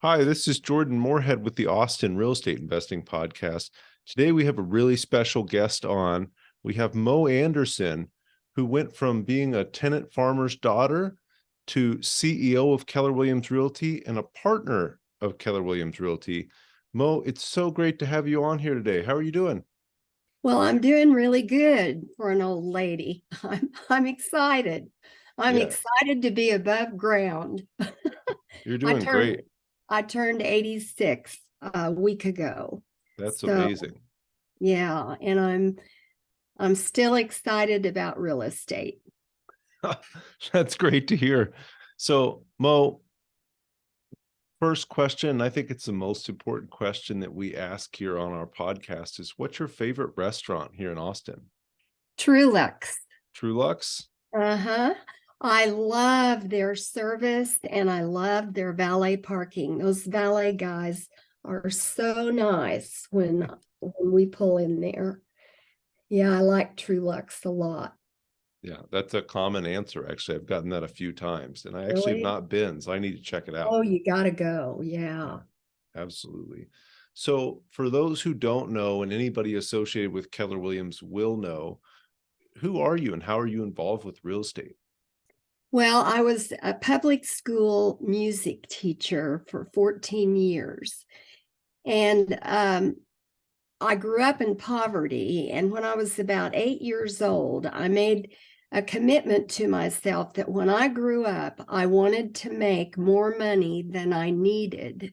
Hi, this is Jordan Moorhead with the Austin Real Estate Investing Podcast. Today we have a really special guest on. We have Mo Anderson, who went from being a tenant farmer's daughter to CEO of Keller Williams Realty and a partner of Keller Williams Realty. Mo, it's so great to have you on here today. How are you doing? Well, I'm doing really good for an old lady. I'm excited. I'm Yeah, excited to be above ground. you're I doing turned great. I turned 86 a week ago. That's So, amazing. yeah, and I'm still excited about real estate. That's great to hear. So, Mo, first question, I think it's the most important question that we ask here on our podcast is what's your favorite restaurant here in Austin? Trulux. Trulux? Uh-huh. I love their service and I love their valet parking. Those valet guys are so nice when we pull in there. Yeah, I like Trulux a lot. Yeah, that's a common answer. Actually, I've gotten that a few times and I actually have Really? not been, so I need to check it out. Oh, you gotta go. Yeah, Yeah. absolutely. So, for those who don't know, and anybody associated with Keller Williams will know, who are you and how are you involved with real estate? Well, I was a public school music teacher for 14 years. And I grew up in poverty. And when I was about 8 years old, I made a commitment to myself that when I grew up, I wanted to make more money than I needed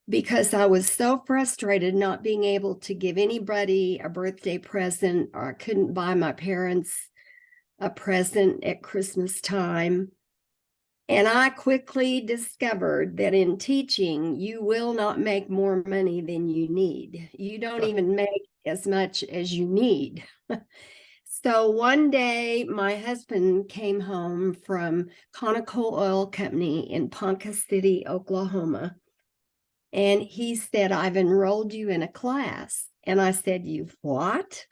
because I was so frustrated not being able to give anybody a birthday present, or I couldn't buy my parents a present at Christmas time. And I quickly discovered that in teaching, you will not make more money than you need. You don't even make as much as you need. So one day, my husband came home from Conoco Oil Company in Ponca City, Oklahoma. And he said, I've enrolled you in a class. And I said, You've what?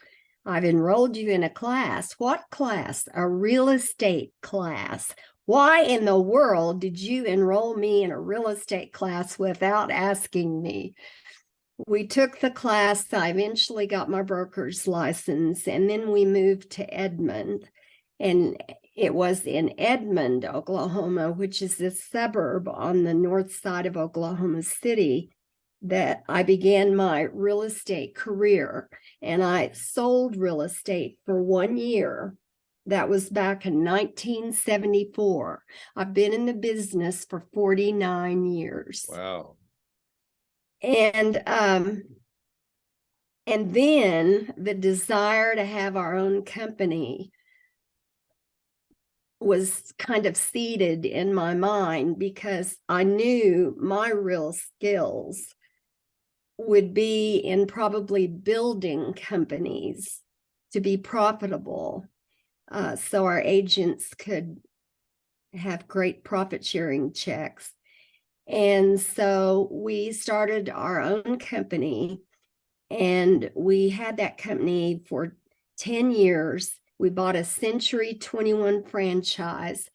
I've enrolled you in a class. What class? A real estate class. Why in the world did you enroll me in a real estate class without asking me? We took the class. I eventually got my broker's license, and then we moved to Edmond. And it was in Edmond, Oklahoma, which is a suburb on the north side of Oklahoma City, that I began my real estate career. And I sold real estate for 1 year. That was back in 1974. I've been in the business for 49 years. Wow. And then the desire to have our own company was kind of seeded in my mind because I knew my real skills would be in probably building companies to be profitable, so our agents could have great profit sharing checks. And so we started our own company, and we had that company for 10 years. We bought a Century 21 franchise.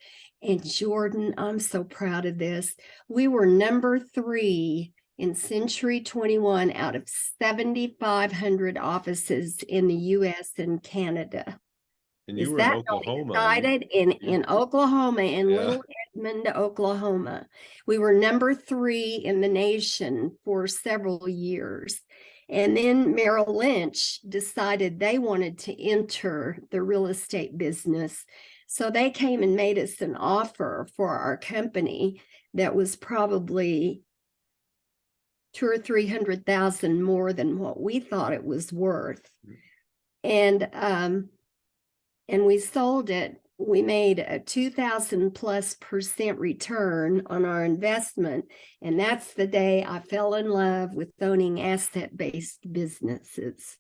And Jordan, I'm so proud of this. We were number 3 in Century 21 out of 7,500 offices in the US and Canada. And you Is were in that not Oklahoma. excited? In Oklahoma, in Yeah. Little Edmond, Oklahoma. We were number 3 in the nation for several years. And then Merrill Lynch decided they wanted to enter the real estate business. So they came and made us an offer for our company that was probably 200,000 or 300,000 more than what we thought it was worth. And we sold it. We made a 2,000+% return on our investment. And that's the day I fell in love with owning asset-based businesses.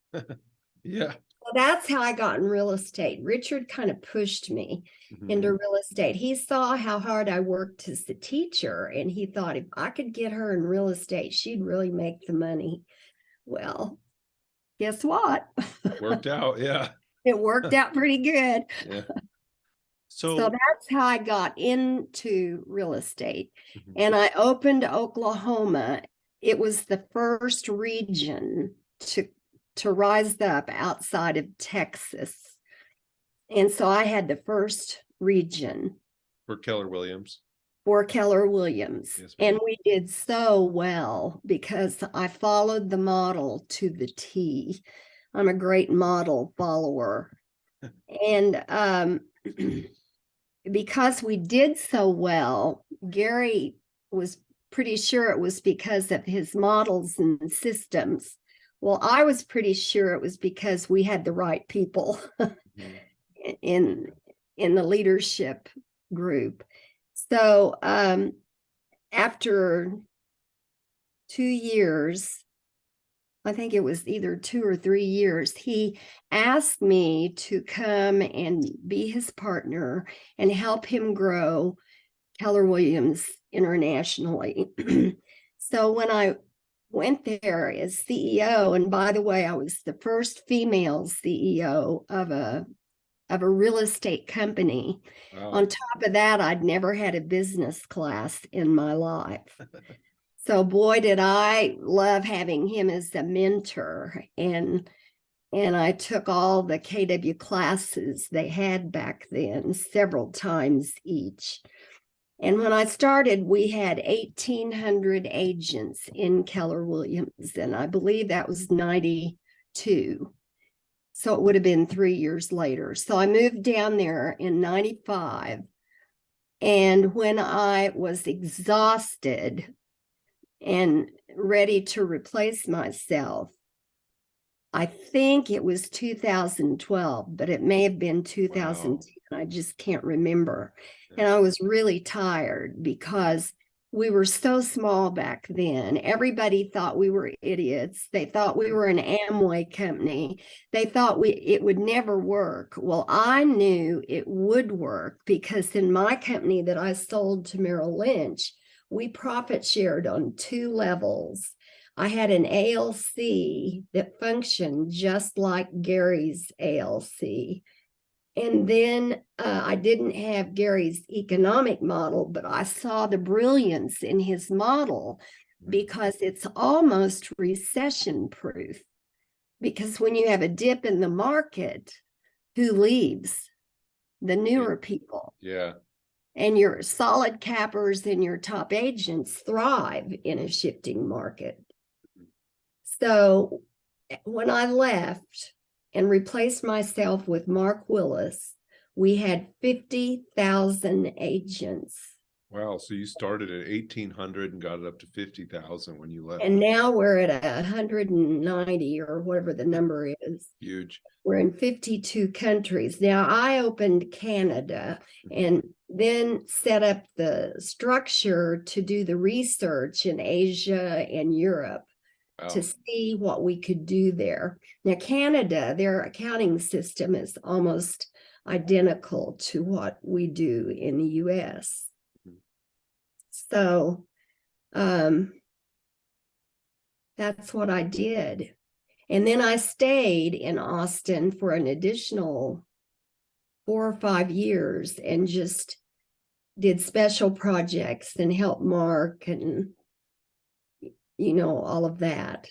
Yeah. So that's how I got in real estate. Richard kind of pushed me into real estate. He saw how hard I worked as a teacher, and he thought if I could get her in real estate, she'd really make the money. Well, guess what? Worked out. Yeah. It worked out pretty good. Yeah. So So, that's how I got into real estate. mhm. And I opened Oklahoma. It was the first region to rise up outside of Texas. And so I had the first region For Keller Williams. for Keller Williams. Yes, And ma'am. we did so well because I followed the model to the T. I'm a great model follower. And because we did so well, Gary was pretty sure it was because of his models and systems. Well, I was pretty sure it was because we had the right people Mhm. in the leadership group. So after 2 years, I think it was either 2 or 3 years, he asked me to come and be his partner and help him grow Keller Williams internationally. So when I went there as CEO, and by the way, I was the first female CEO of a real estate company. Wow. On top of that, I'd never had a business class in my life. So boy, did I love having him as a mentor. And I took all the KW classes they had back then, several times each. And when I started, we had 1,800 agents in Keller Williams, and I believe that was 92. So it would have been 3 years later. So I moved down there in 95. And when I was exhausted and ready to replace myself, I think it was 2012, but it may have been 2010. I just can't remember. And I was really tired because we were so small back then. Everybody thought we were idiots. They thought we were an Amway company. They thought it would never work. Well, I knew it would work because in my company that I sold to Merrill Lynch, we profit shared on 2 levels. I had an ALC that functioned just like Gary's ALC. And then I didn't have Gary's economic model, but I saw the brilliance in his model because it's almost recession proof. Because when you have a dip in the market, who leaves? The newer people. Yeah. And your solid cappers and your top agents thrive in a shifting market. So when I left and replaced myself with Mark Willis, we had 50,000 agents. Wow. So you started at 1,800 and got it up to 50,000 when you left. And now we're at 190 or whatever the number is. Huge. We're in 52 countries. Now I opened Canada and then set up the structure to do the research in Asia and Europe. Wow. To see what we could do there. Now, Canada, their accounting system is almost identical to what we do in the US. So that's what I did. And then I stayed in Austin for an additional 4 or 5 years and just did special projects and helped Mark and all of that.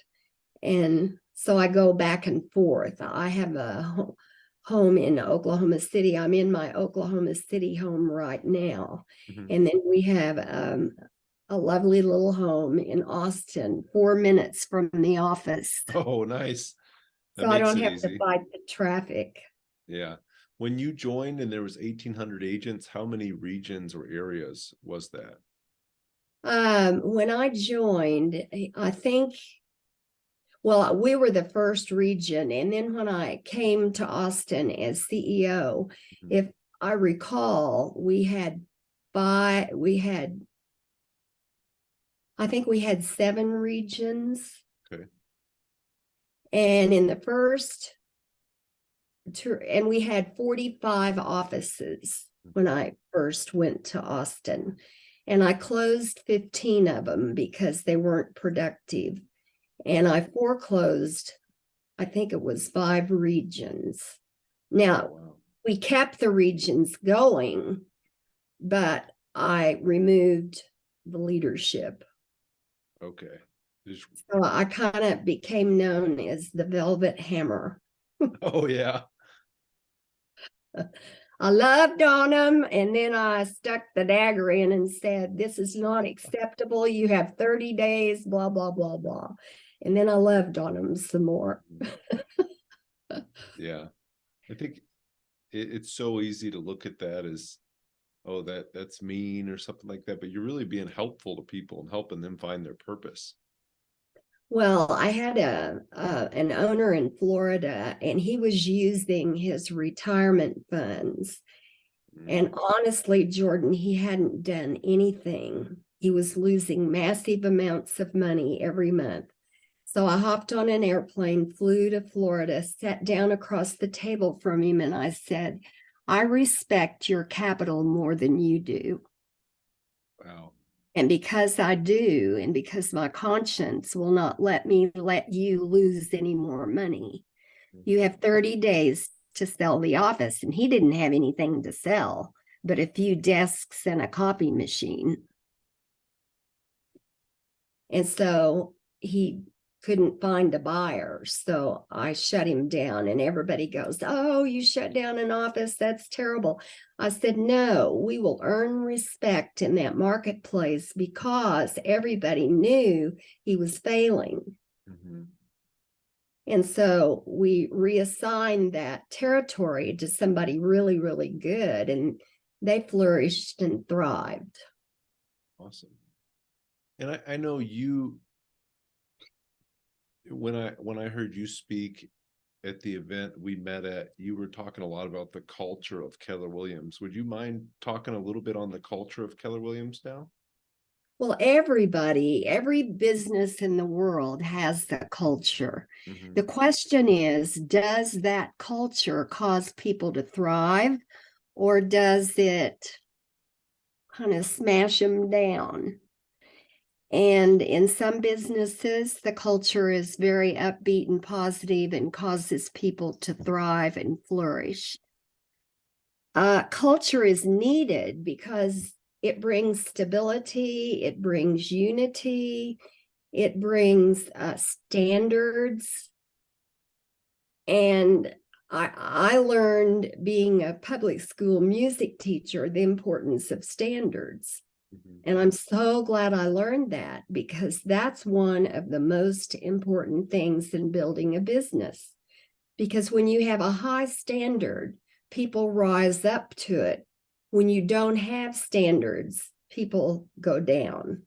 And so I go back and forth. I have a home in Oklahoma City. I'm in my Oklahoma City home right now. Mhm. And then we have a lovely little home in Austin, 4 minutes from the office. Oh, nice. That So I makes don't it have easy. to fight the traffic. Yeah. When you joined and there was 1,800 agents, how many regions or areas was that? When I joined, I think, well, we were the first region. And then when I came to Austin as CEO, if I recall, I think we had 7 regions. Okay. And in the first tour, and we had 45 offices when I first went to Austin. And I closed 15 of them because they weren't productive. And I foreclosed, I think it was 5 regions. Now, Wow. We kept the regions going, but I removed the leadership. Okay. Just- So I kind of became known as the Velvet Hammer. oh yeah. I loved on them, and then I stuck the dagger in and said, "This is not acceptable. You have 30 days, blah, blah, blah, blah." And then I loved on them some more. Yeah. I think it's so easy to look at that as, oh, that's mean or something like that, but you're really being helpful to people and helping them find their purpose. Well, I had an owner in Florida, and he was using his retirement funds. And honestly, Jordan, he hadn't done anything. He was losing massive amounts of money every month. So I hopped on an airplane, flew to Florida, sat down across the table from him, and I said, "I respect your capital more than you do. Wow. And because I do, and because my conscience will not let me let you lose any more money, you have 30 days to sell the office." And he didn't have anything to sell but a few desks and a copy machine. And so he couldn't find a buyer. So I shut him down, and everybody goes, "Oh, you shut down an office. That's terrible." I said, "No, we will earn respect in that marketplace because everybody knew he was failing." Mm-hmm. And so we reassigned that territory to somebody really, really good, and they flourished and thrived. Awesome. And I know you, when I heard you speak at the event we met at, you were talking a lot about the culture of Keller Williams. Would you mind talking a little bit on the culture of Keller Williams now? Well, every business in the world has the culture. Mm-hmm. The question is, does that culture cause people to thrive, or does it kind of smash them down? And in some businesses, the culture is very upbeat and positive and causes people to thrive and flourish. Culture is needed because it brings stability, it brings unity, it brings standards. And I learned, being a public school music teacher, the importance of standards. Mm-hmm. And I'm so glad I learned that, because that's one of the most important things in building a business. Because when you have a high standard, people rise up to it. When you don't have standards, people go down.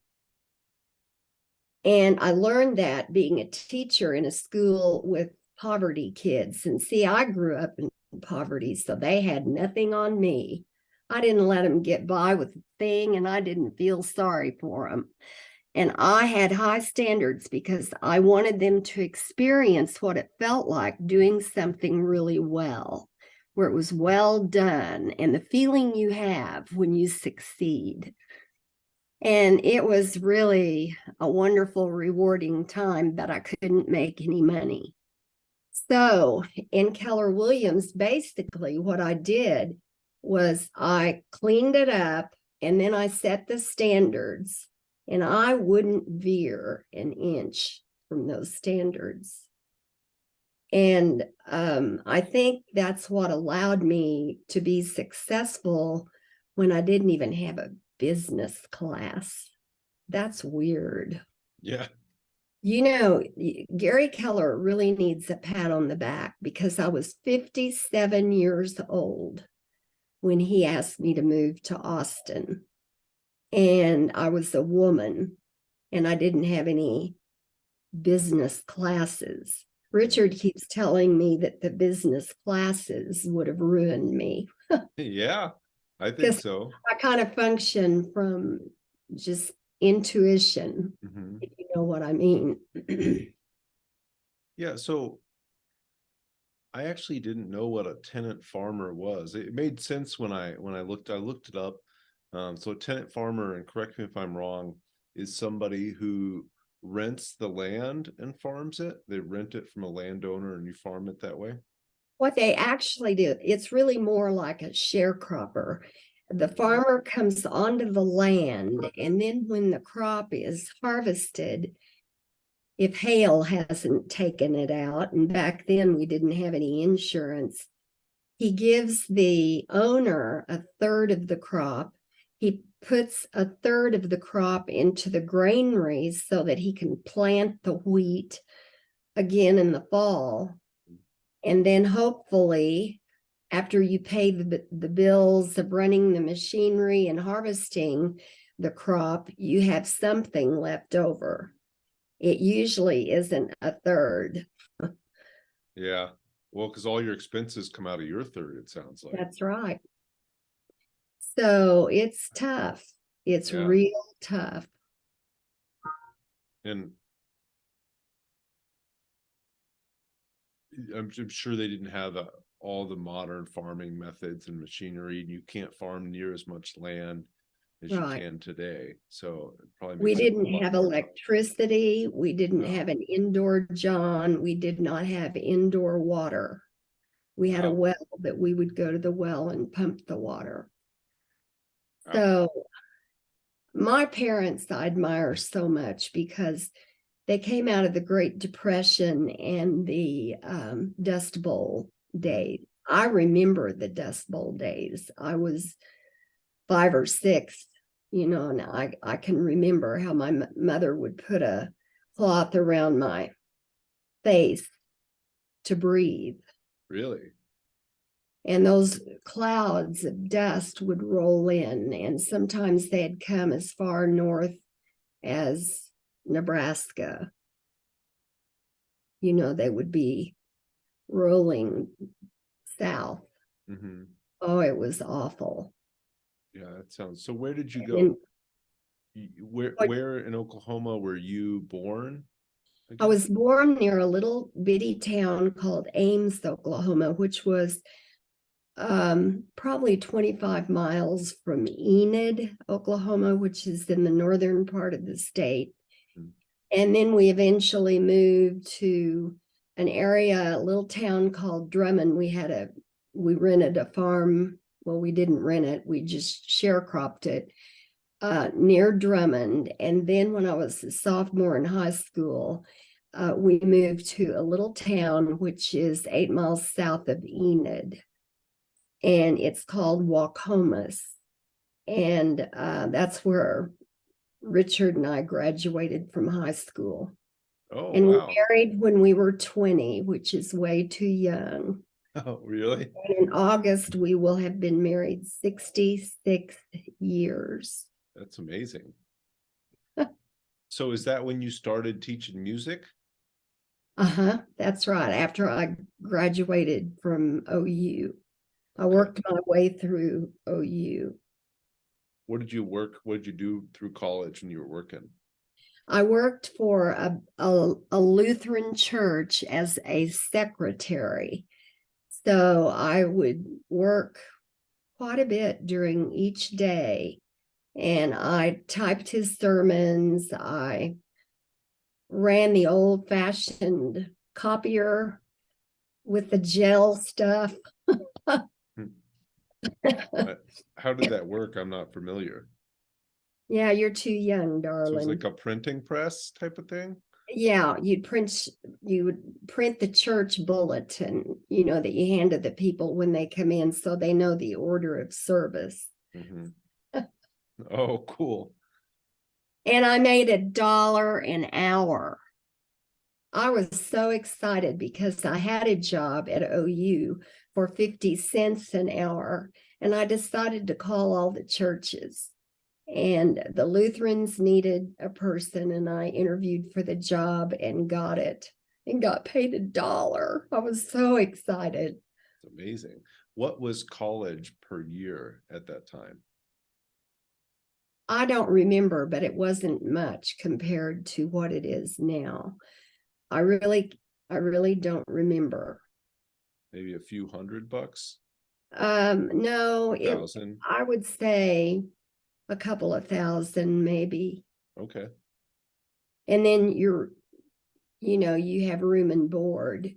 And I learned that being a teacher in a school with poverty kids. And see, I grew up in poverty, so they had nothing on me. I didn't let them get by with a thing, and I didn't feel sorry for them. And I had high standards because I wanted them to experience what it felt like doing something really well, where it was well done, and the feeling you have when you succeed. And it was really a wonderful, rewarding time, but I couldn't make any money. So in Keller Williams, basically what I did was I cleaned it up, and then I set the standards, and I wouldn't veer an inch from those standards. And I think that's what allowed me to be successful when I didn't even have a business class. That's weird. Yeah. You know, Gary Keller really needs a pat on the back, because I was 57 years old when he asked me to move to Austin. And I was a woman, and I didn't have any business classes. Richard keeps telling me that the business classes would have ruined me. Yeah, I think Because so. I kind of function from just intuition, Mm-hmm. if you know what I mean. Yeah, so I actually didn't know what a tenant farmer was. It made sense when I looked it up. So a tenant farmer, and correct me if I'm wrong, is somebody who rents the land and farms it. They rent it from a landowner and you farm it that way. What they actually do, it's really more like a sharecropper. The farmer comes onto the land, and then when the crop is harvested, if hail hasn't taken it out, and back then we didn't have any insurance, he gives the owner a third of the crop. He puts a third of the crop into the granaries so that he can plant the wheat again in the fall. And then hopefully, after you pay the bills of running the machinery and harvesting the crop, you have something left over. It usually isn't a third. Yeah. Well, because all your expenses come out of your third, it sounds like. That's right. So it's tough. It's Yeah. real tough. And I'm sure they didn't have all the modern farming methods and machinery, and you can't farm near as much land as you Right. can today. So it probably We makes it a didn't lot have more tough. electricity. We didn't Wow. have an indoor john. We did not have indoor water. We had a Wow. well that we would go to the well and pump the water. Wow. So my parents I admire so much because they came out of the Great Depression and the Dust Bowl days. I remember the Dust Bowl days. I was 5 or 6, and I can remember how my mother would put a cloth around my face to breathe. Really? And those clouds of dust would roll in, and sometimes they'd come as far north as Nebraska. They would be rolling south. Mm-hmm. Oh, it was awful. Yeah, that sounds. So where did you And go? Where in Oklahoma were you born I again? was born near a little bitty town called Ames, Oklahoma, which was probably 25 miles from Enid, Oklahoma, which is in the northern part of the state. Mhm. And then we eventually moved to an area, a little town called Drummond. We rented a farm. Well, we didn't rent it. We just sharecropped it near Drummond. And then when I was a sophomore in high school, we moved to a little town, which is 8 miles south of Enid. And it's called Waukomis. And that's where Richard and I graduated from high school. Oh, And wow. we married when we were 20, which is way too young. Oh, really? And in August, we will have been married 66 years. That's amazing. So is that when you started teaching music? That's right. After I graduated from OU, I worked my way through OU. What did you do through college when you were working? I worked for a Lutheran church as a secretary. So I would work quite a bit during each day. And I typed his sermons. I ran the old-fashioned copier with the gel stuff. How did that work? I'm not familiar. Yeah, you're too young, So it's darling. like a printing press type of thing? Yeah, you would print the church bulletin, that you hand to the people when they come in so they know the order of service. Mm-hmm. Oh, cool. And I made $1 an hour. I was so excited because I had a job at OU for 50 cents an hour, and I decided to call all the churches. And the Lutherans needed a person, and I interviewed for the job and got it and got paid $1. I was so excited. It's amazing. What was college per year at that time? I don't remember, but it wasn't much compared to what it is now. I really don't remember. Maybe a few $100? No, $1,000? I would say a couple of thousand maybe. Okay. And then you have room and board.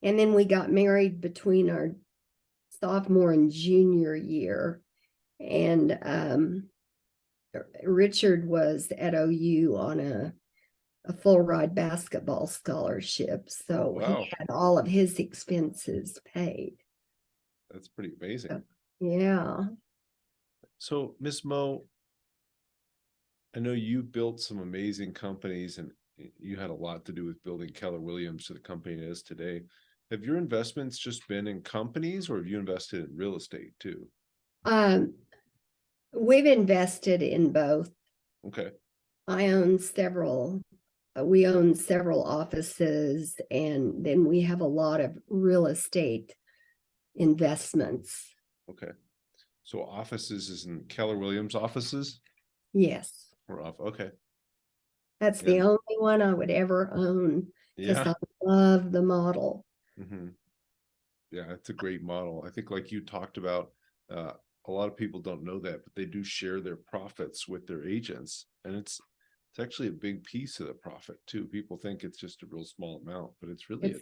And then we got married between our sophomore and junior year. And Richard was at OU on a full ride basketball scholarship. So Oh, he wow. had all of his expenses paid. That's pretty amazing. Yeah. So, Miss Mo, I know you built some amazing companies and you had a lot to do with building Keller Williams to the company it is today. Have your investments just been in companies or have you invested in real estate too? Um, we've invested in both. Okay. I own several, we own several offices, and then we have a lot of real estate investments. Okay. So offices is in Keller Williams offices Yes, or off. Okay. that's the And only one I would ever own because yeah. I love the model. Hmm. Yeah, it's a great model. I think like you talked about, uh, a lot of people don't know that, but they do share their profits with their agents. And it's actually a big piece of the profit too. People think it's just a real small amount, but it's really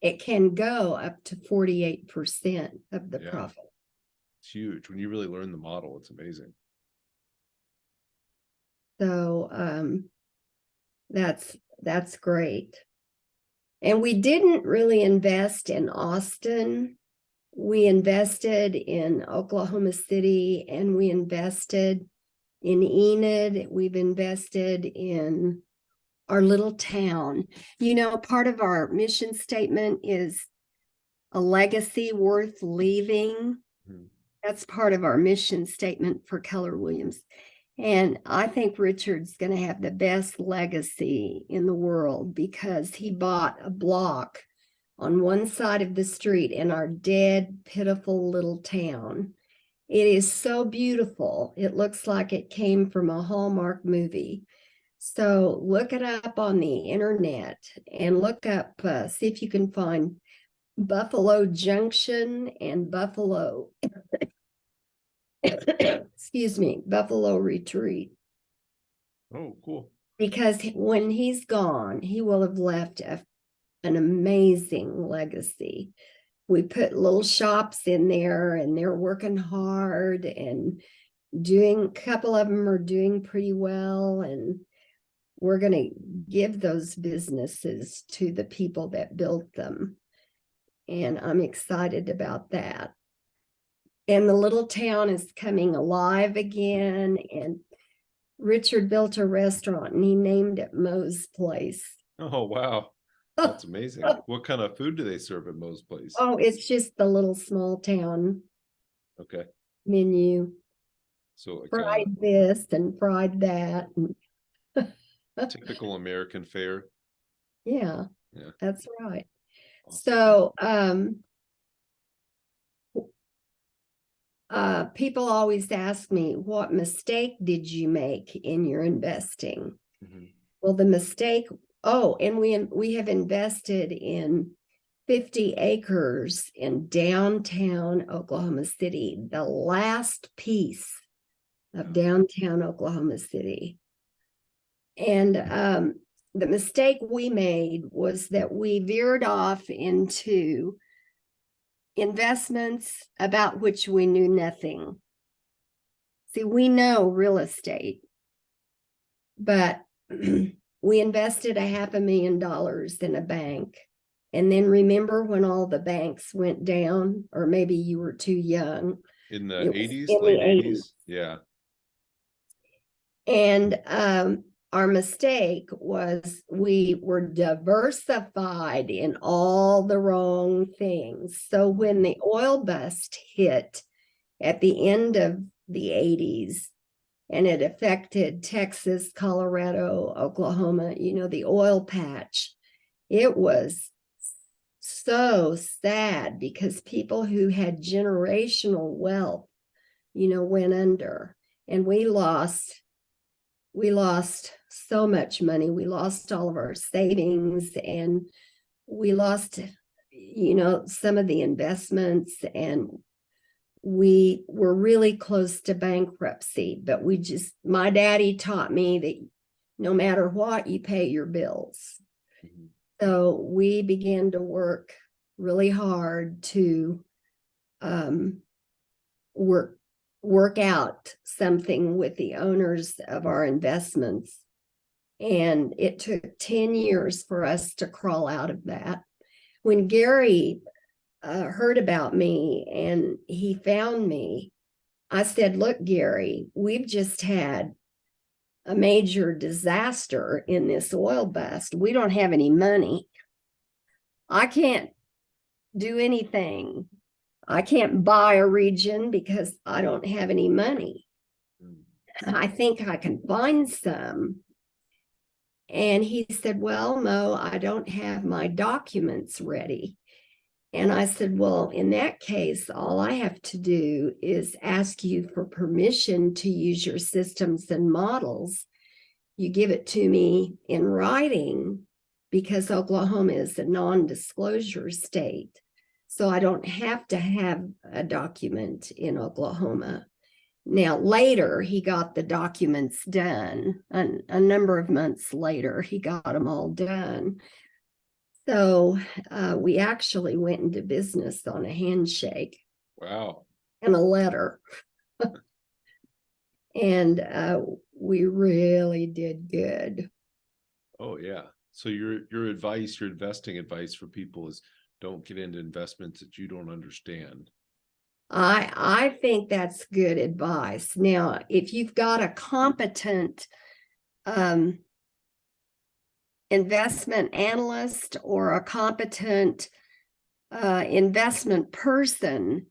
It can go up to 48% of the yeah, profit. it's huge. When you really learn the model, it's amazing. So that's great. And we didn't really invest in Austin. We invested in Oklahoma City and we invested in Enid. We've invested in our little town. You know, part of our mission statement is a legacy worth leaving. Mhm. That's part of our mission statement for Keller Williams. And I think Richard's going to have the best legacy in the world because he bought a block on one side of the street in our dead, pitiful little town. It is so beautiful. It looks like it came from a Hallmark movie. So look it up on the internet and look up, see if you can find Buffalo Junction and Buffalo, excuse me, Buffalo Retreat. Oh, cool. Because when he's gone, he will have left an amazing legacy. We put little shops in there and they're working hard and doing, a couple of them are doing pretty well. And we're going to give those businesses to the people that built them. And I'm excited about that. And the little town is coming alive again. And Richard built a restaurant and he named it Moe's Place. Oh, wow. That's amazing. What kind of food do they serve at Moe's Place? Oh, it's just the little small town Okay. menu. So like Fried this and fried that. typical American fare. Yeah, Yeah. that's right. Awesome. So people always ask me, what mistake did you make in your investing? Mhm. Well, the mistake, and we have invested in 50 acres in downtown Oklahoma City, the last piece of downtown Oklahoma City. And the mistake we made was that we veered off into investments about which we knew nothing. See, we know real estate, but we invested $500,000 in a bank. And then remember when all the banks went down, or maybe you were too young. In the It was 80s, in late the 80s. Yeah. And our mistake was we were diversified in all the wrong things. So when the oil bust hit at the end of the 80s, and it affected Texas, Colorado, Oklahoma, you know, the oil patch, it was so sad because people who had generational wealth, you know, went under, and we lost so much money. We lost all of our savings, and we lost, you know, some of the investments, and we were really close to bankruptcy. But my daddy taught me that no matter what, you pay your bills. Mhm. So we began to work really hard to work out something with the owners of our investments. And it took 10 years for us to crawl out of that. When Gary heard about me and he found me, I said, look, Gary, we've just had a major disaster in this oil bust. We don't have any money. I can't do anything. I can't buy a region because I don't have any money. I think I can find some. And he said, well, Mo, I don't have my documents ready. And I said, well, in that case, all I have to do is ask you for permission to use your systems and models. You give it to me in writing because Oklahoma is a non-disclosure state. So I don't have to have a document in Oklahoma. Now, later, he got the documents done. A number of months later, he got them all done. So we actually went into business on a handshake. Wow. And a letter. And we really did good. Oh, yeah. So your advice, your investing advice for people is don't get into investments that you don't understand. I think that's good advice. Now, if you've got a competent investment analyst or a competent investment person,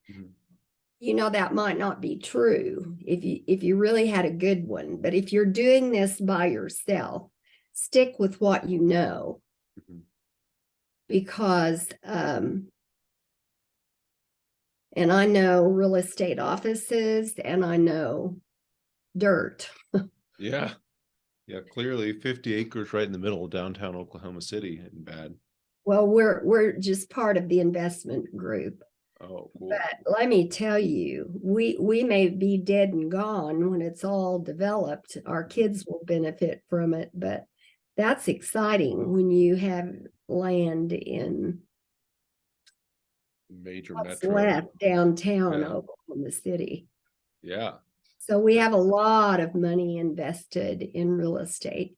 you know, that might not be true if you really had a good one. But if you're doing this by yourself, stick with what you know. Because and I know real estate offices and I know dirt. Yeah. Yeah, clearly 50 acres right in the middle of downtown Oklahoma City isn't bad. Well, we're just part of the investment group. Oh, cool. But let me tell you, we may be dead and gone when it's all developed. Our kids will benefit from it, but that's exciting when you have land in Major what's metro. left downtown Yeah. Oklahoma City. Yeah. So we have a lot of money invested in real estate.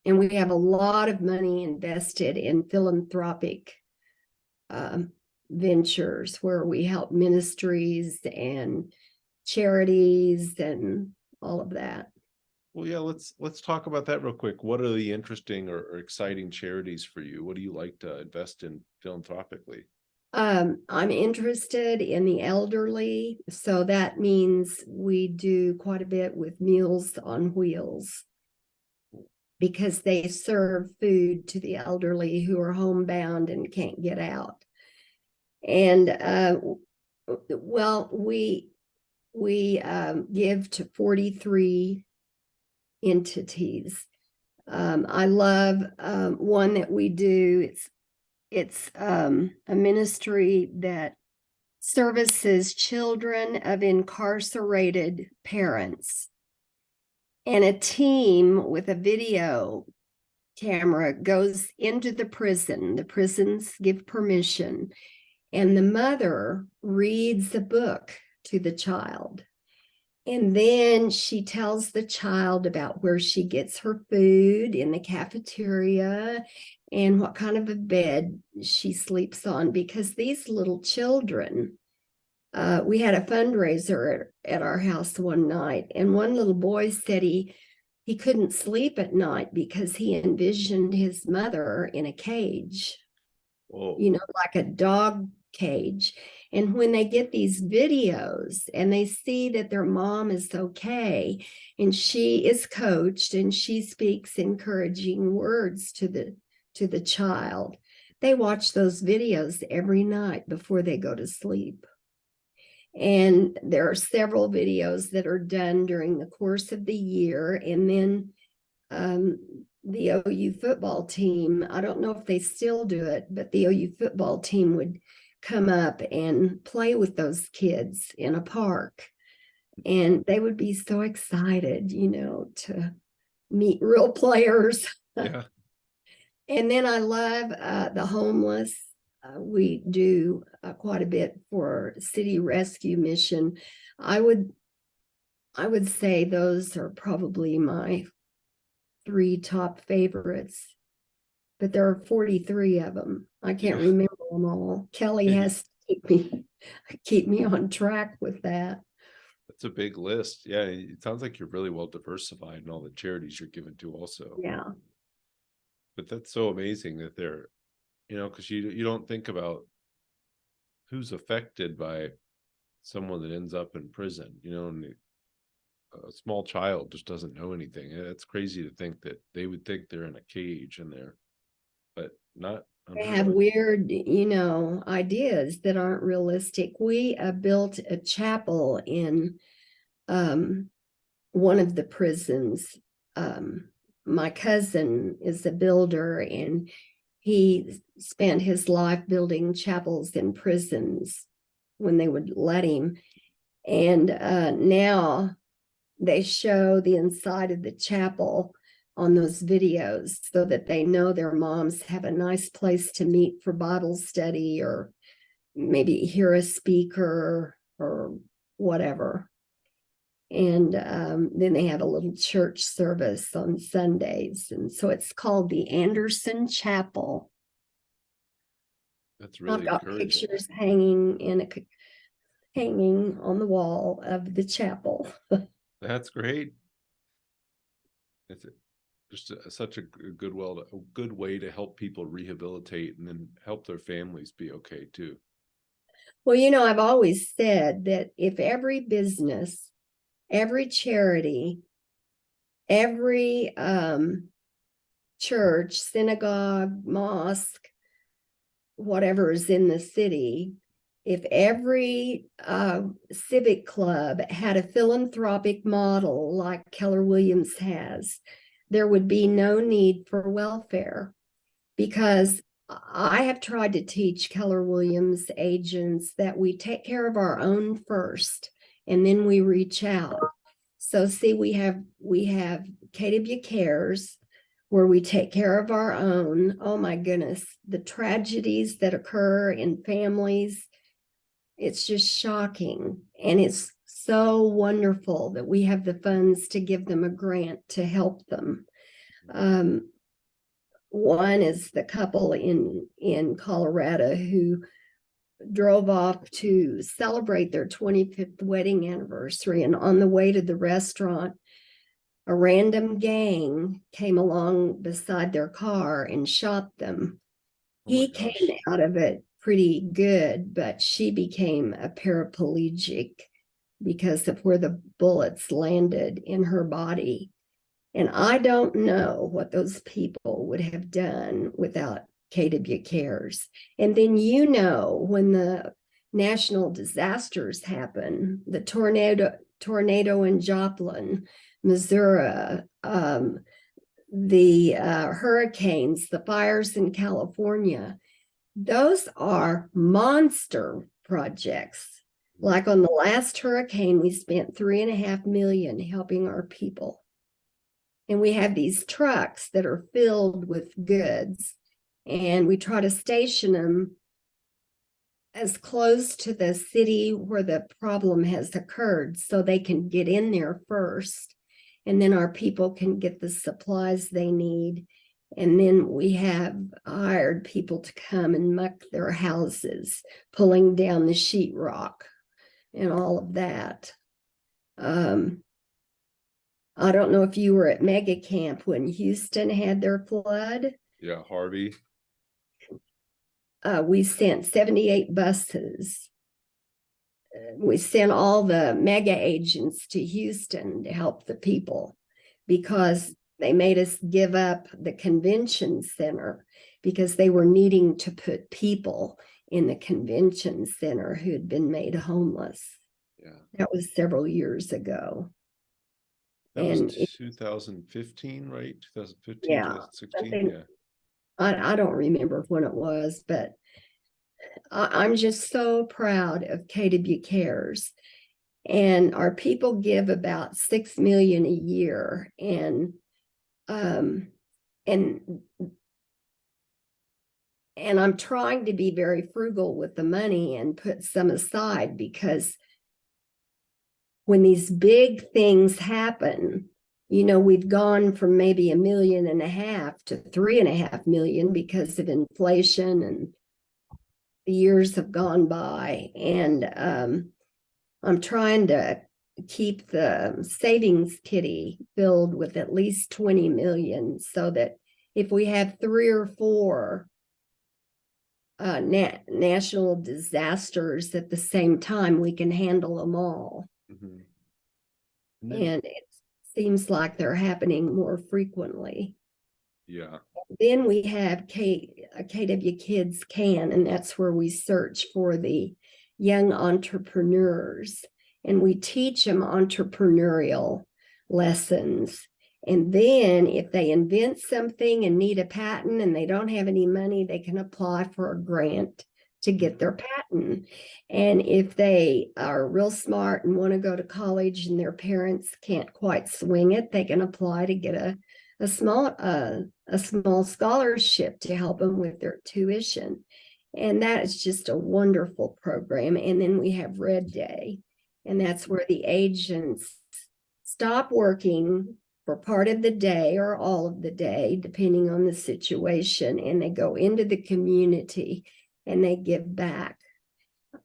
And we have a lot of money invested in philanthropic ventures where we help ministries and charities and all of that. Well, yeah, let's talk about that real quick. What are the interesting or exciting charities for you? What do you like to invest in philanthropically? I'm interested in the elderly, so that means we do quite a bit with Meals on Wheels because they serve food to the elderly who are homebound and can't get out. And well, we give to 43 entities. I love one that we do. It's a ministry that services children of incarcerated parents. And a team with a video camera goes into the prison. The prisons give permission. And the mother reads the book to the child. And then she tells the child about where she gets her food in the cafeteria and what kind of a bed she sleeps on, because these little children, we had a fundraiser at our house one night, and one little boy said he couldn't sleep at night because he envisioned his mother in a cage. Whoa. You know, like a dog cage. And when they get these videos and they see that their mom is okay and she is coached and she speaks encouraging words to the child, they watch those videos every night before they go to sleep. And there are several videos that are done during the course of the year. And then the OU football team, I don't know if they still do it, but the OU football team would come up and play with those kids in a park. And they would be so excited, you know, to meet real players. Yeah. And then I love the homeless. we do quite a bit for City Rescue Mission. I would say those are probably my 3 top favorites, but there are 43 of them. I can't remember them all. Kelly has to keep me on track with that. That's a big list. Yeah, it sounds like you're really well diversified in all the charities you're given to also. Yeah. But that's so amazing that they're, because you don't think about who's affected by someone that ends up in prison, and a small child just doesn't know anything. It's crazy to think that they would think they're in a cage and but not. They have weird, ideas that aren't realistic. We built a chapel in one of the prisons. My cousin is a builder, and he spent his life building chapels in prisons when they would let him. And now they show the inside of the chapel on those videos so that they know their moms have a nice place to meet for Bible study or maybe hear a speaker or whatever. And then they have a little church service on Sundays. And so it's called the Anderson Chapel. That's really I've got encouraging. pictures hanging on the wall of the chapel. That's great. It's just such a good way to help people rehabilitate and then help their families be okay too. Well, I've always said that if every business, every charity, every church, synagogue, mosque, whatever is in the city, if every civic club had a philanthropic model like Keller Williams has, there would be no need for welfare, because I have tried to teach Keller Williams agents that we take care of our own first, and then we reach out. So see, we have KW Cares, where we take care of our own. Oh my goodness, the tragedies that occur in families, it's just shocking. And it's so wonderful that we have the funds to give them a grant to help them. One is the couple in Colorado who drove off to celebrate their 25th wedding anniversary. And on the way to the restaurant, a random gang came along beside their car and shot them. He came out of it pretty good, but she became a paraplegic because of where the bullets landed in her body. And I don't know what those people would have done without KW Cares. And then, when the national disasters happen, the tornado in Joplin, Missouri, the hurricanes, the fires in California, those are monster projects. Like on the last hurricane, we spent $3.5 million helping our people. And we have these trucks that are filled with goods, and we try to station them as close to the city where the problem has occurred so they can get in there first. And then our people can get the supplies they need. And then we have hired people to come and muck their houses, pulling down the sheetrock and all of that. I don't know if you were at Mega Camp when Houston had their flood. Yeah, Harvey. We sent 78 buses. We sent all the mega agents to Houston to help the people, because they made us give up the convention center because they were needing to put people in the convention center who had been made homeless. Yeah. That was several years ago. That was 2015, right? 2015, yeah, 2016. Yeah. I don't remember when it was, but I'm just so proud of KW Cares. And our people give about $6 million a year. And and I'm trying to be very frugal with the money and put some aside, because when these big things happen, we've gone from maybe 1.5 million to 3.5 million because of inflation, and the years have gone by. And I'm trying to keep the savings kitty filled with at least 20 million, so that if we have 3 or 4 national disasters at the same time, we can handle them all. Mhm. And it seems like they're happening more frequently. Yeah. Then we have KW Kids Can, and that's where we search for the young entrepreneurs, and we teach them entrepreneurial lessons. And then if they invent something and need a patent and they don't have any money, they can apply for a grant to get their patent. And if they are real smart and want to go to college and their parents can't quite swing it, they can apply to get a small scholarship to help them with their tuition. And that is just a wonderful program. And then we have Red Day, and that's where the agents stop working for part of the day or all of the day, depending on the situation, and they go into the community and they give back.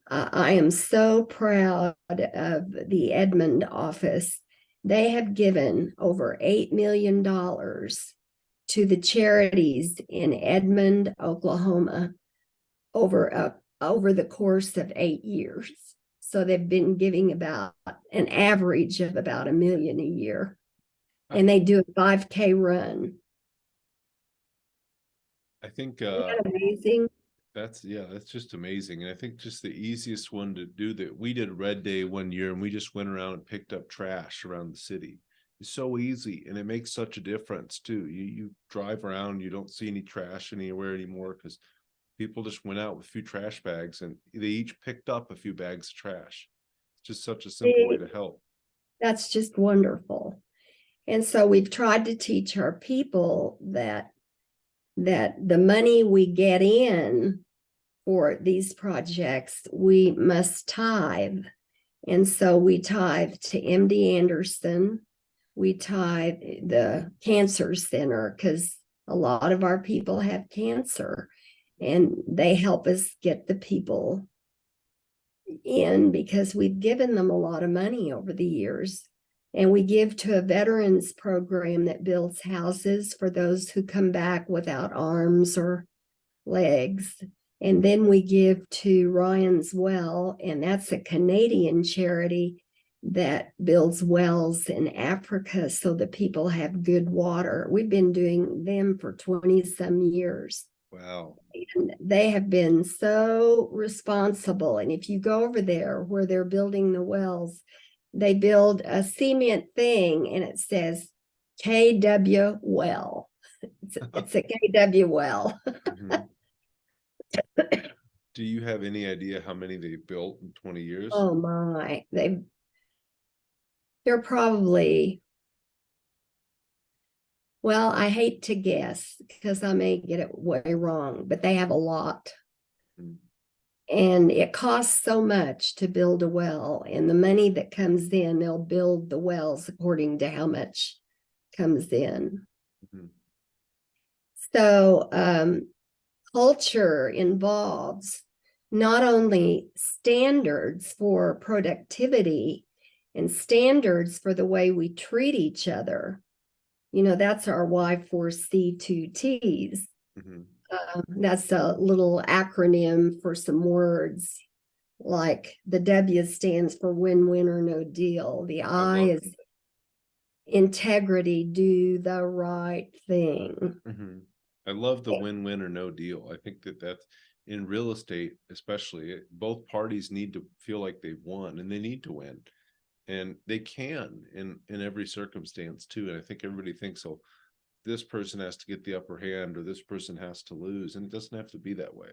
I am so proud of the Edmond office. They have given over $8 million to the charities in Edmond, Oklahoma, over the course of 8 years. So they've been giving about an average of about $1 million a year. And they do a 5K run. I think Isn't that amazing? that's just amazing. And I think just the easiest one to do that, we did Red Day one year and we just went around and picked up trash around the city. It's so easy, and it makes such a difference too. You drive around, you don't see any trash anywhere anymore because people just went out with a few trash bags and they each picked up a few bags of trash. It's just such a simple way to help. That's just wonderful. And so we've tried to teach our people that the money we get in for these projects, we must tithe. And so we tithe to MD Anderson. We tithe the cancer center, because a lot of our people have cancer, and they help us get the people in because we've given them a lot of money over the years. And we give to a veterans program that builds houses for those who come back without arms or legs. And then we give to Ryan's Well, and that's a Canadian charity that builds wells in Africa so the people have good water. We've been doing them for 20 some years. Wow. And they have been so responsible. And if you go over there where they're building the wells, they build a cement thing and it says KW Well. It's a KW Well. Mm-hmm. Do you have any idea how many they built in 20 years? Oh my, they're probably, well, I hate to guess because I may get it way wrong, but they have a lot. Mm. And it costs so much to build a well, and the money that comes in, they'll build the wells according to how much comes in. Mm-hmm. So culture involves not only standards for productivity and standards for the way we treat each other. That's our Y4C2Ts. Mm-hmm. That's a little acronym for some words, like the W stands for win, win, or no deal. The I is integrity, do the right thing. Mm-hmm. I love the win, win, or no deal. I think that's in real estate, especially, both parties need to feel like they've won, and they need to win. And they can in every circumstance too. And I think everybody thinks, oh, this person has to get the upper hand or this person has to lose. And it doesn't have to be that way.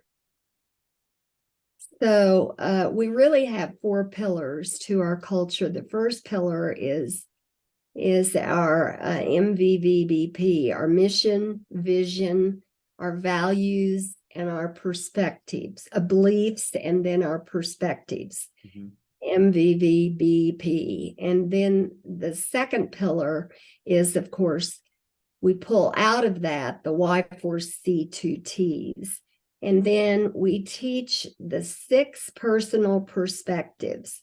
So we really have 4 pillars to our culture. The first pillar is our MVVBP, our mission, vision, our values, and our perspectives, beliefs, and then our perspectives. Mhm. MVVBP. And then the second pillar is, of course, we pull out of that the Y4C2Ts. And then we teach the 6 personal perspectives.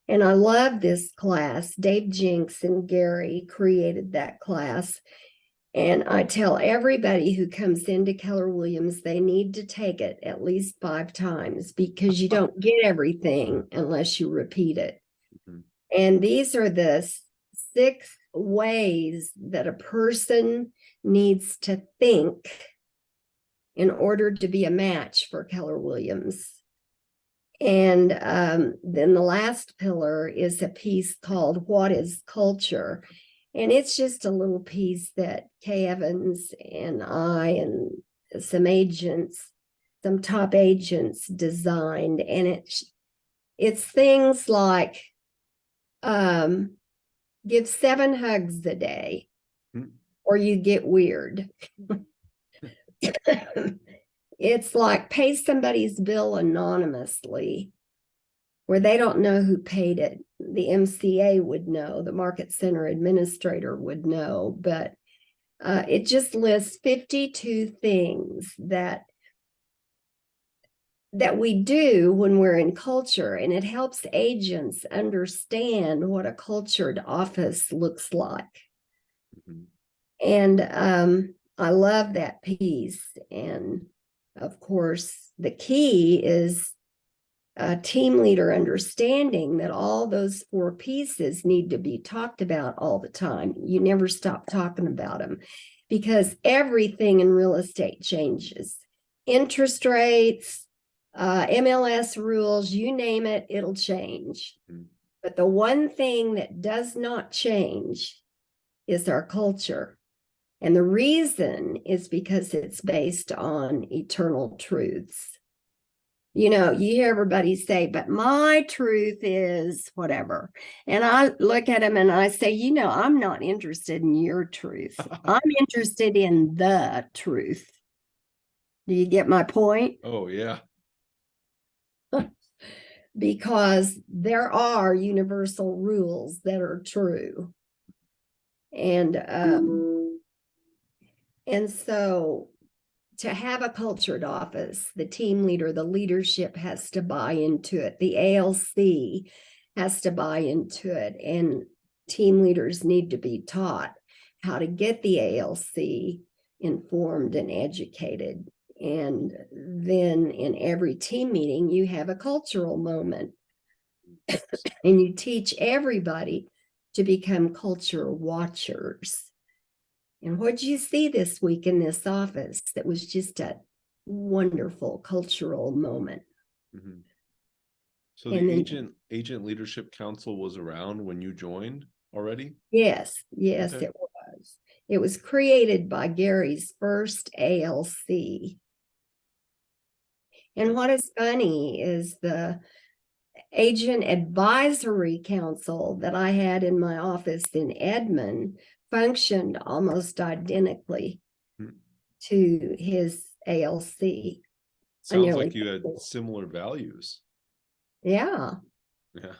And I love this class. Dave Jinks and Gary created that class. And I tell everybody who comes into Keller Williams, they need to take it at least 5 times because you don't get everything unless you repeat it. Mhm. And these are the 6 ways that a person needs to think in order to be a match for Keller Williams. And then the last pillar is a piece called What is Culture? And it's just a little piece that Kay Evans and I and some agents, some top agents designed. And it's things like give 7 hugs a day or you get weird. It's like pay somebody's bill anonymously where they don't know who paid it. The MCA would know, the Market Center Administrator would know, but it just lists 52 things that we do when we're in culture, and it helps agents understand what a cultured office looks like. Mm-hmm. And I love that piece. And of course, the key is a team leader understanding that all those 4 pieces need to be talked about all the time. You never stop talking about them because everything in real estate changes. Interest rates, MLS rules, you name it, it'll change. Mm-hmm. But the one thing that does not change is our culture. And the reason is because it's based on eternal truths. You know, you hear everybody say, but my truth is whatever. And I look at them and I say, you know, I'm not interested in your truth. I'm interested in the truth. Do you get my point? Oh, yeah. Because there are universal rules that are true. And so to have a cultured office, the team leader, the leadership has to buy into it. The ALC has to buy into it. And team leaders need to be taught how to get the ALC informed and educated. And then in every team meeting, you have a cultural moment. And you teach everybody to become culture watchers. And what did you see this week in this office that was just a wonderful cultural moment? Mm-hmm. So the agent leadership council was around when you joined already? Yes, okay. It was. It was created by Gary's first ALC. And what is funny is the agent advisory council that I had in my office in Edmond functioned almost identically to his ALC. Sounds like you had similar values. Yeah. Yeah.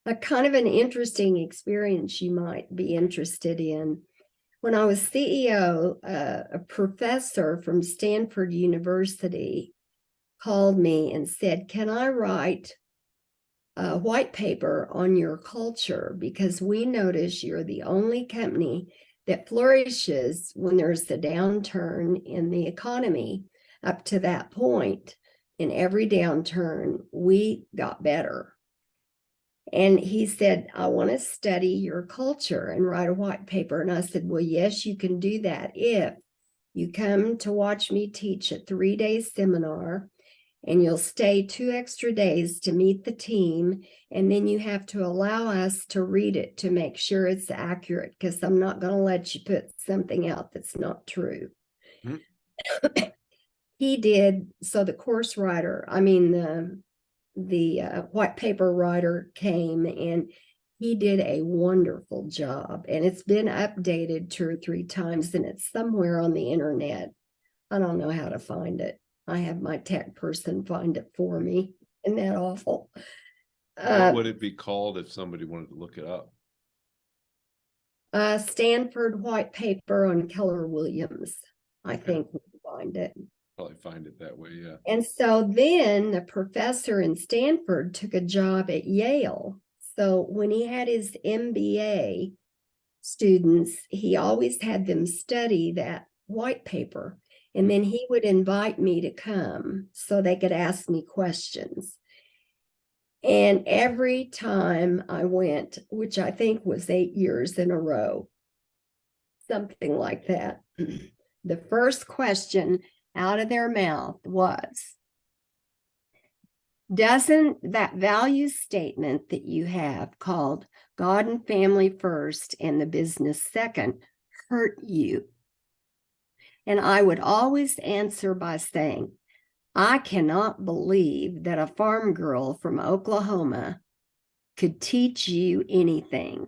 A kind of an interesting experience you might be interested in. When I was CEO, a professor from Stanford University called me and said, can I write a white paper on your culture? Because we notice you're the only company that flourishes when there's a downturn in the economy. Up to that point, in every downturn, we got better. And he said, I want to study your culture and write a white paper. And I said, well, yes, you can do that if you come to watch me teach a 3-day seminar, and you'll stay 2 extra days to meet the team. And then you have to allow us to read it to make sure it's accurate, because I'm not going to let you put something out that's not true. Mm-hmm. He did. So the course writer, the white paper writer came, and He did a wonderful job, and it's been updated 2 or 3 times, and it's somewhere on the internet. I don't know how to find it. I have my tech person find it for me. Isn't that awful? What would it be called if somebody wanted to look it up? Stanford white paper on Keller Williams. I think we can find it. Probably find it that way, yeah. And so then the professor in Stanford took a job at Yale. So when he had his MBA students, he always had them study that white paper. And then he would invite me to come so they could ask me questions. And every time I went, which I think was 8 years in a row, something like that, the first question out of their mouth was, doesn't that value statement that you have called God and family first and the business second hurt you? And I would always answer by saying, I cannot believe that a farm girl from Oklahoma could teach you anything,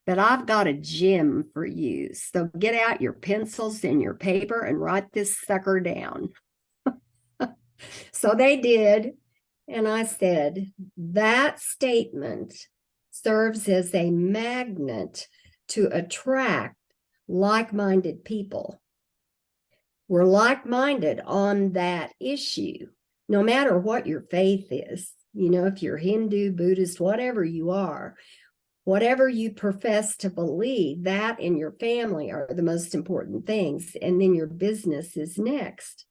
but I've got a gem for you. So get out your pencils and your paper and write this sucker down. So they did. And I said, that statement serves as a magnet to attract like-minded people. We're like-minded on that issue, no matter what your faith is. You know, if you're Hindu, Buddhist, whatever you are, whatever you profess to believe, that and your family are the most important things. And then your business is next.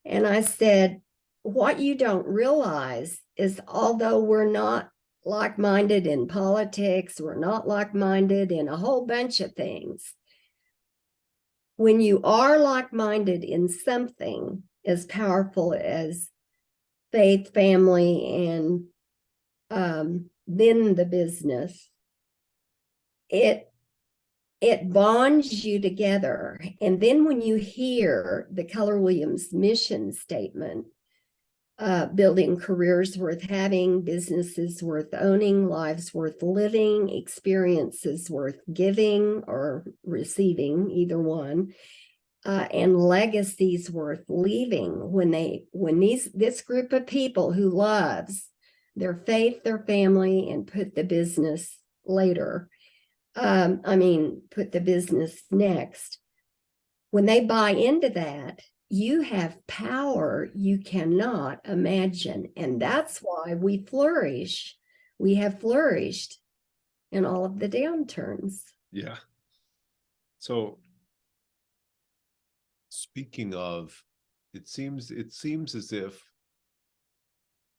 And I said, what you don't realize is, although we're not like-minded in politics, we're not like-minded in a whole bunch of things, when you are like-minded in something as powerful as faith, family, and then the business, it bonds you together. And then when you hear the Keller Williams mission statement, building careers worth having, businesses worth owning, lives worth living, experiences worth giving or receiving, either one, and legacies worth leaving. When this group of people who loves their faith, their family, and put the business later, put the business next, when they buy into that, you have power you cannot imagine. And that's why we flourish. We have flourished in all of the downturns. Yeah. So speaking of, it seems as if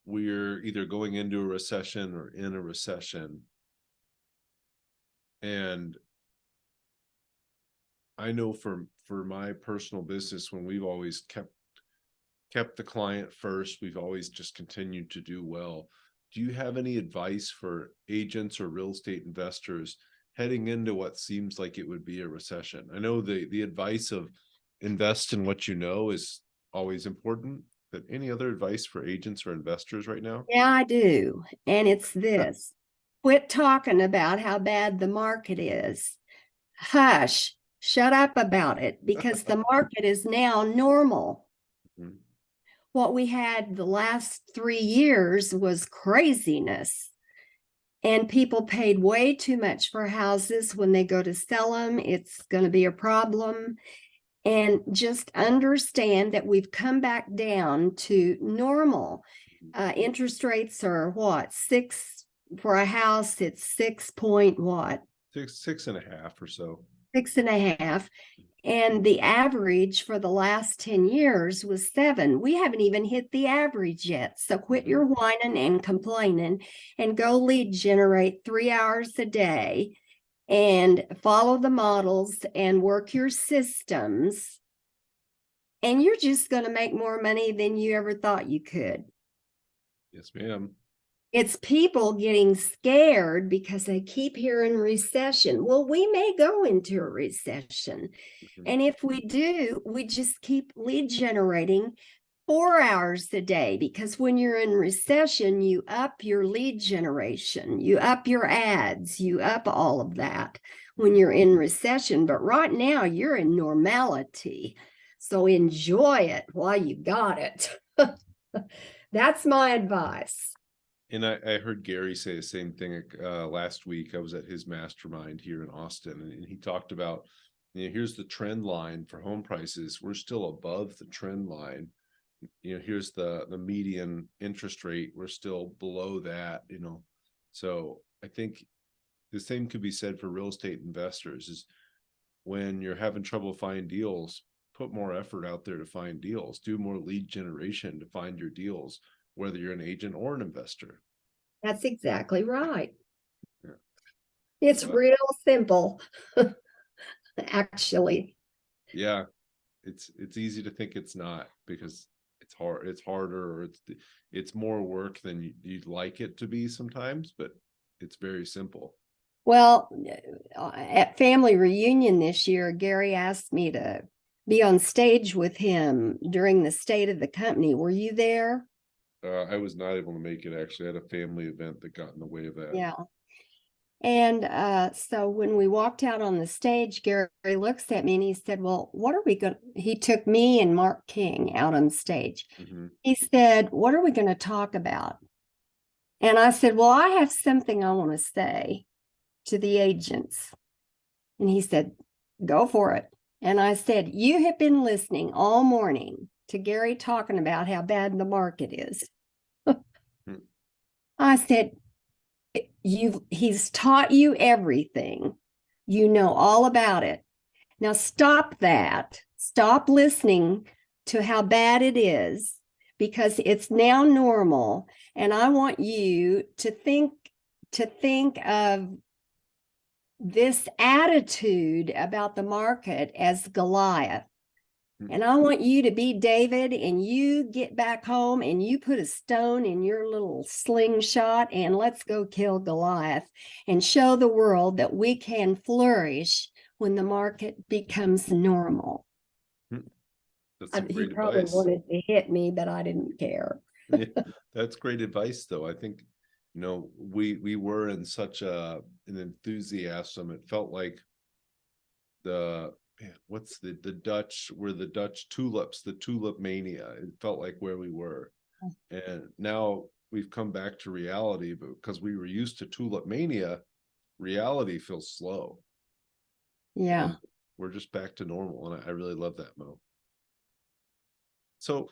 we're either going into a recession or in a recession. And I know for my personal business, when we've always kept the client first, we've always just continued to do well. Do you have any advice for agents or real estate investors heading into what seems like it would be a recession? I know the advice of invest in what you know is always important, but any other advice for agents or investors right now? Yeah, I do. And it's this: quit talking about how bad the market is. Hush, shut up about it, because the market is now normal. Mhm. What we had the last 3 years was craziness. And people paid way too much for houses. When they go to sell them, it's going to be a problem. And just understand that we've come back down to normal. Interest rates are what? 6 for a house, it's 6 point what? 6.5 or so. 6.5. And the average for the last 10 years was 7. We haven't even hit the average yet. So quit your whining and complaining and go lead generate 3 hours a day and follow the models and work your systems. And you're just going to make more money than you ever thought you could. Yes, ma'am. It's people getting scared because they keep hearing recession. Well, we may go into a recession. Mhm. And if we do, we just keep lead generating 4 hours a day, because when you're in recession, you up your lead generation, you up your ads, you up all of that when you're in recession. But right now, you're in normality. So enjoy it while you got it. That's my advice. And I heard Gary say the same thing last week. I was at his mastermind here in Austin, and he talked about, here's the trend line for home prices. We're still above the trend line. Here's the median interest rate. We're still below that, So I think the same could be said for real estate investors. Is when you're having trouble finding deals, put more effort out there to find deals, do more lead generation to find your deals, whether you're an agent or an investor. That's exactly right. Yeah. It's real simple, actually. Yeah, it's easy to think it's not, because it's hard. It's harder, or it's more work than you'd like it to be sometimes, but it's very simple. Well, at family reunion this year, Gary asked me to be on stage with him during the state of the company. Were you there? I was not able to make it, actually. I had a family event that got in the way of that. Yeah. And so when we walked out on the stage, Gary looks at me and he said, well, what are we going to, he took me and Mark King out on stage. Mm-hmm. He said, what are we going to talk about? And I said, well, I have something I want to say to the agents. And he said, go for it. And I said, you have been listening all morning to Gary talking about how bad the market is. I said, he's taught you everything. You know all about it. Now stop that. Stop listening to how bad it is, because it's now normal. And I want you to think of this attitude about the market as Goliath. And I want you to be David, and you get back home and you put a stone in your little slingshot and let's go kill Goliath and show the world that we can flourish when the market becomes normal. That's some great He probably advice. wanted to hit me, but I didn't care. Yeah, that's great advice, though. I think, we were in such an enthusiasm. It felt like what's the Dutch, were the Dutch tulips, the tulip mania. It felt like where we were. And now we've come back to reality, but because we were used to tulip mania, reality feels slow. Yeah. And we're just back to normal. And I really love that, Mo. So,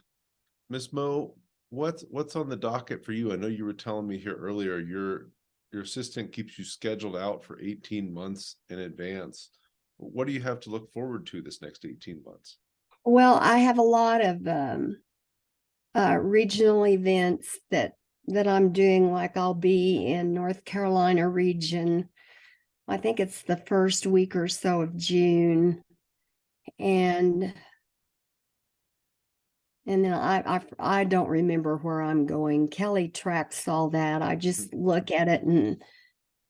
Miss Mo, what's on the docket for you? I know you were telling me here earlier, your assistant keeps you scheduled out for 18 months in advance. What do you have to look forward to this next 18 months? Well, I have a lot of regional events that I'm doing. Like I'll be in North Carolina region. I think it's the first week or so of June. And then I don't remember where I'm going. Kelly tracks all that. I just look at it in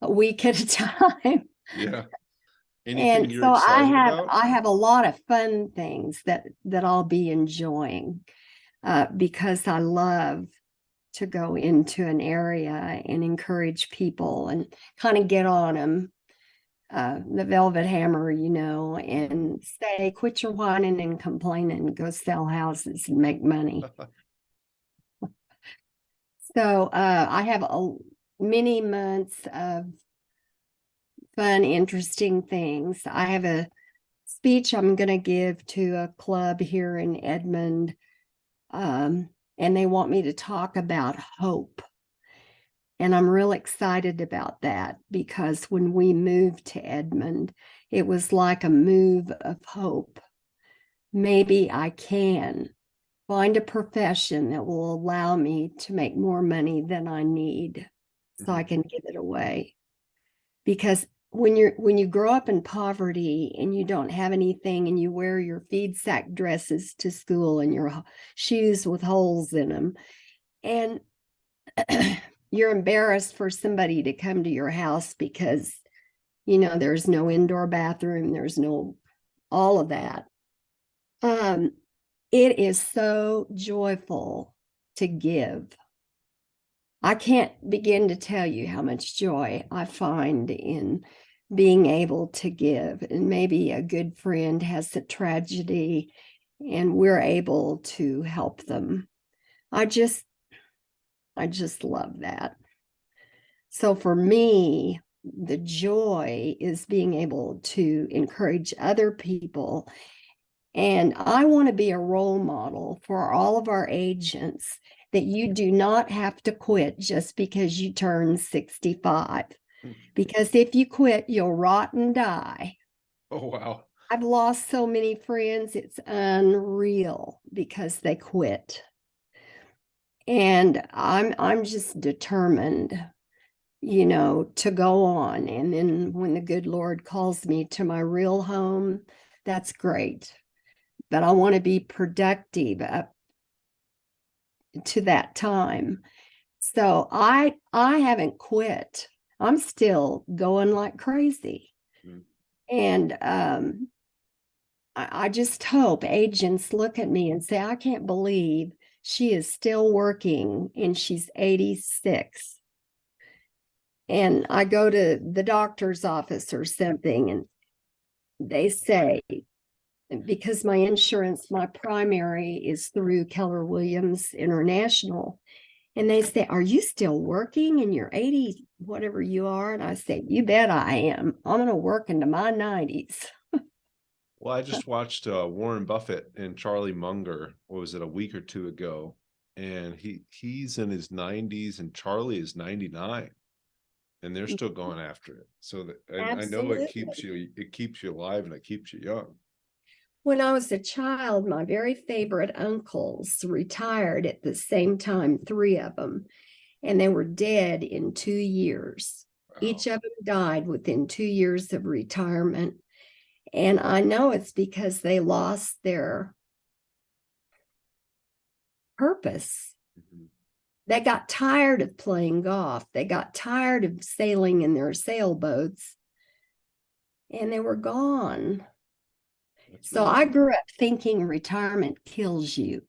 a week at a time. Yeah. Anything And you're so excited about? I have a lot of fun things that I'll be enjoying because I love to go into an area and encourage people and kind of get on them, the velvet hammer, and say, quit your whining and complaining, go sell houses and make money. So I have many months of fun, interesting things. I have a speech I'm going to give to a club here in Edmond, and they want me to talk about hope. And I'm real excited about that, because when we moved to Edmond, it was like a move of hope. Maybe I can find a profession that will allow me to make more money than I need, so I can give it away. Because when you grow up in poverty and you don't have anything, and you wear your feed sack dresses to school and your shoes with holes in them, and you're embarrassed for somebody to come to your house because there's no indoor bathroom, there's no all of that. it is so joyful to give. I can't begin to tell you how much joy I find in being able to give. And maybe a good friend has a tragedy and we're able to help them. I just love that. So for me, the joy is being able to encourage other people. And I want to be a role model for all of our agents that you do not have to quit just because you turn 65. Because if you quit, you'll rot and die. Oh, wow. I've lost so many friends, it's unreal because they quit. And I'm just determined, to go on. And then when the good Lord calls me to my real home, that's great. But I want to be productive up to that time. So I haven't quit. I'm still going like crazy. Mm. And I just hope agents look at me and say, I can't believe she is still working and she's 86. And I go to the doctor's office or something and they say, because my insurance, my primary is through Keller Williams International. And they say, are you still working in your 80, whatever you are? And I say, you bet I am. I'm going to work into my 90s. Well, I just watched Warren Buffett and Charlie Munger, what was it, a week or two ago? And he's in his 90s and Charlie is 99. And they're still going after it. So that, and I know it keeps you alive and it keeps you young. When I was a child, my very favorite uncles retired at the same time, 3 of them, and they were dead in 2 years. Wow. Each of them died within 2 years of retirement. And I know it's because they lost their purpose. Mm-hmm. They got tired of playing golf. They got tired of sailing in their sailboats, and they were gone. So I grew up thinking retirement kills you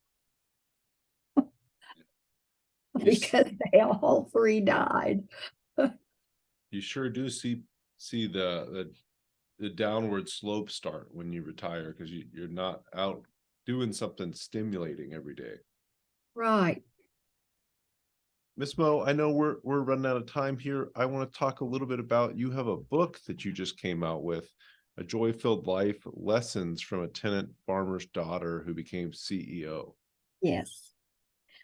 because they all 3 died. You sure do see the downward slope start when you retire because you're not out doing something stimulating every day. Right. Miss Mo, I know we're running out of time here. I want to talk a little bit about, you have a book that you just came out with, A Joy-Filled Life, Lessons from a Tenant Farmer's Daughter Who Became CEO. Yes.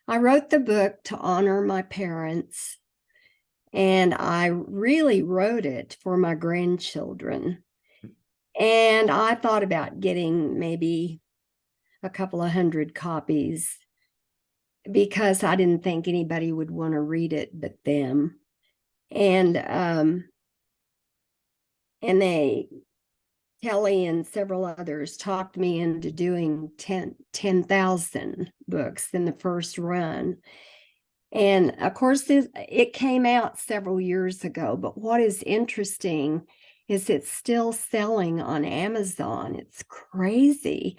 I wrote the book to honor my parents, and I really wrote it for my grandchildren. And I thought about getting maybe a couple of hundred copies because I didn't think anybody would want to read it but them. And Kelly and several others talked me into doing 10,000 books in the first run. And of course, it came out several years ago, but what is interesting is it's still selling on Amazon. It's crazy.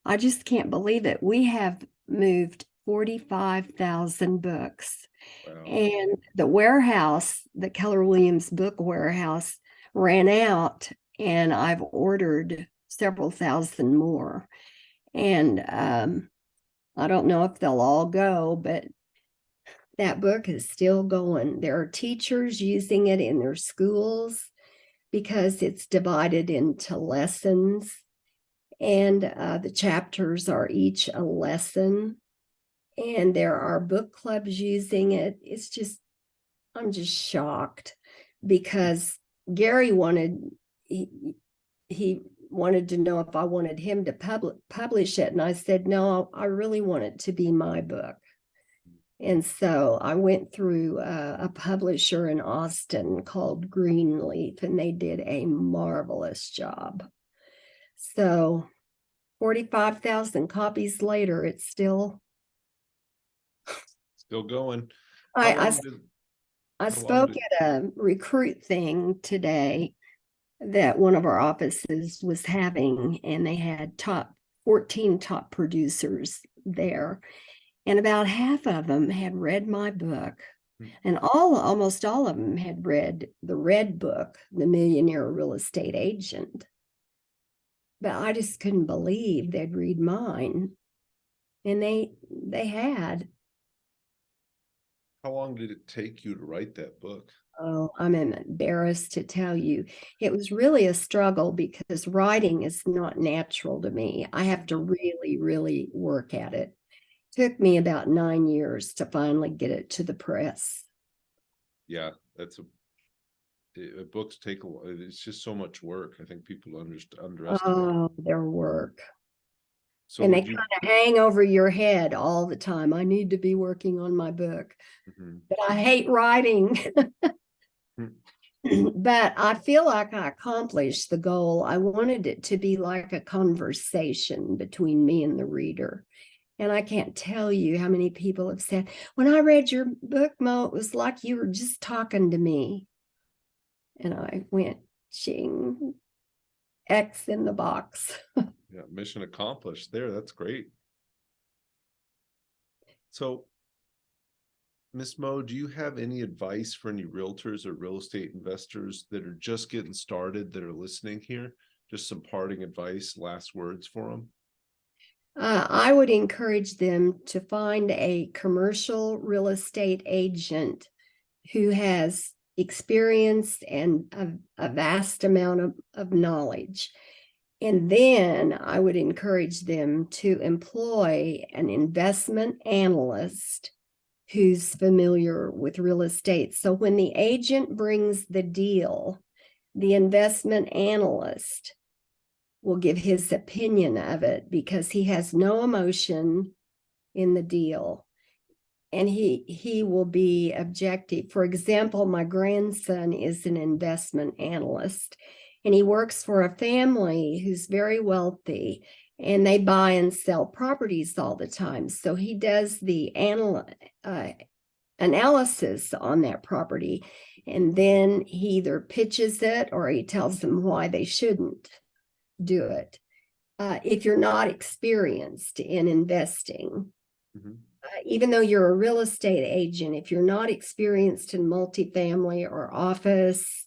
I just can't believe it. We have moved 45,000 books. Wow. And the warehouse, the Keller Williams Book Warehouse, ran out, and I've ordered several thousand more. And I don't know if they'll all go, but that book is still going. There are teachers using it in their schools because it's divided into lessons, and the chapters are each a lesson. And there are book clubs using it. It's just, I'm just shocked because Gary he wanted to know if I wanted him to publish it. And I said, no, I really want it to be my book. And so I went through a publisher in Austin called Greenleaf, and they did a marvelous job. So 45,000 copies later, it's still going. I spoke at a recruit thing today that one of our offices was having, and they had top 14 top producers there. And about half of them had read my book. And almost all of them had read the Red Book, The Millionaire Real Estate Agent. But I just couldn't believe they'd read mine. And they had. How long did it take you to write that book? Oh, I'm embarrassed to tell you. It was really a struggle because writing is not natural to me. I have to really, really work at it. Took me about 9 years to finally get it to the press. Yeah, books take a while. It's just so much work. I think people underestimate. Oh, their work. So and they kind of hang over your head all the time. I need to be working on my book, but I hate writing. But I feel like I accomplished the goal. I wanted it to be like a conversation between me and the reader. And I can't tell you how many people have said, when I read your book, Mo, it was like you were just talking to me. And I went, ching, X in the box. Yeah, mission accomplished there. That's great. So, Miss Mo, do you have any advice for any realtors or real estate investors that are just getting started that are listening here? Just some parting advice, last words for them? I would encourage them to find a commercial real estate agent who has experience and a vast amount of knowledge. And then I would encourage them to employ an investment analyst who's familiar with real estate. So when the agent brings the deal, the investment analyst will give his opinion of it because he has no emotion in the deal. And he will be objective. For example, my grandson is an investment analyst, and he works for a family who's very wealthy, and they buy and sell properties all the time. So he does the analysis on that property, and then he either pitches it or he tells them why they shouldn't do it. If you're not experienced in investing, even though you're a real estate agent, if you're not experienced in multifamily or office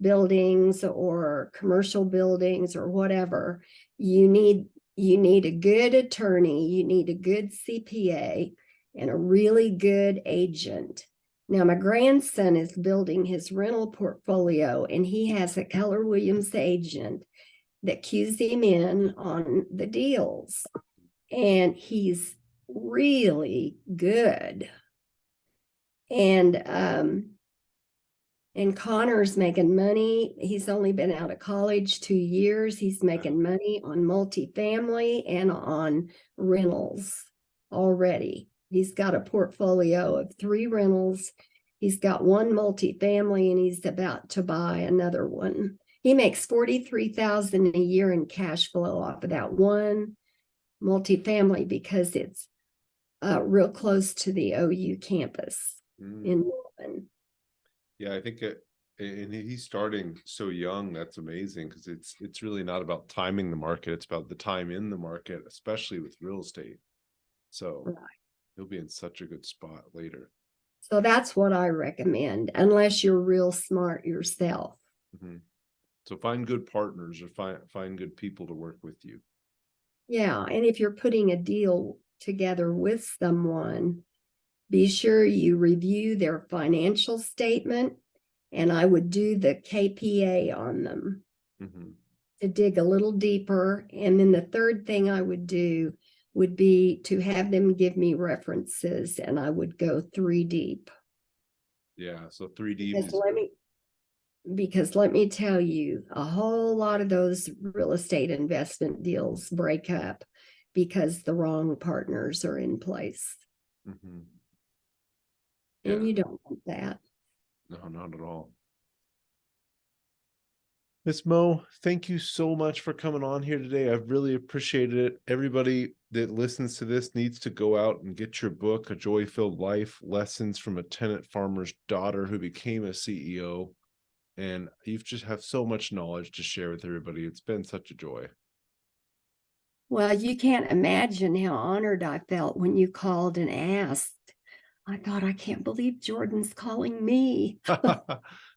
buildings or commercial buildings or whatever, you need a good attorney, you need a good CPA, and a really good agent. Now, my grandson is building his rental portfolio, and he has a Keller Williams agent that cues him in on the deals. And he's really good. And Connor's making money. He's only been out of college 2 years. He's making money on multifamily and on rentals already. He's got a portfolio of 3 rentals. He's got 1 multifamily, and he's about to buy another one. He makes $43,000 a year in cash flow off of that 1 multifamily because it's real close to the OU campus in Norman. Yeah, I think and he's starting so young. That's amazing because it's really not about timing the market. It's about the time in the market, especially with real estate. So right. He'll be in such a good spot later. So that's what I recommend, unless you're real smart yourself. So find good partners or find good people to work with you. Yeah, and if you're putting a deal together with someone, be sure you review their financial statement, and I would do the KPA on them to dig a little deeper. And then the third thing I would do would be to have them give me references, and I would go 3 deep. Yeah, so 3 deep. Because let me tell you, a whole lot of those real estate investment deals break up because the wrong partners are in place. Yeah. And you don't want that. No, not at all. Miss Mo, thank you so much for coming on here today. I've really appreciated it. Everybody that listens to this needs to go out and get your book, A Joy-Filled Life, Lessons from a Tenant Farmer's Daughter Who Became a CEO. And you just have so much knowledge to share with everybody. It's been such a joy. Well, you can't imagine how honored I felt when you called and asked. I thought, I can't believe Jordan's calling me.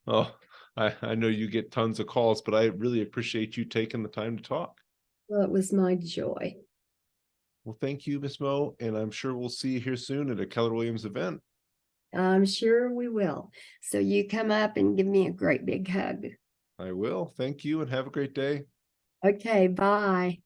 Oh, I know you get tons of calls, but I really appreciate you taking the time to talk. Well, it was my joy. Well, thank you, Miss Mo, and I'm sure we'll see you here soon at a Keller Williams event. I'm sure we will. So you come up and give me a great big hug. I will. Thank you and have a great day. Okay, bye.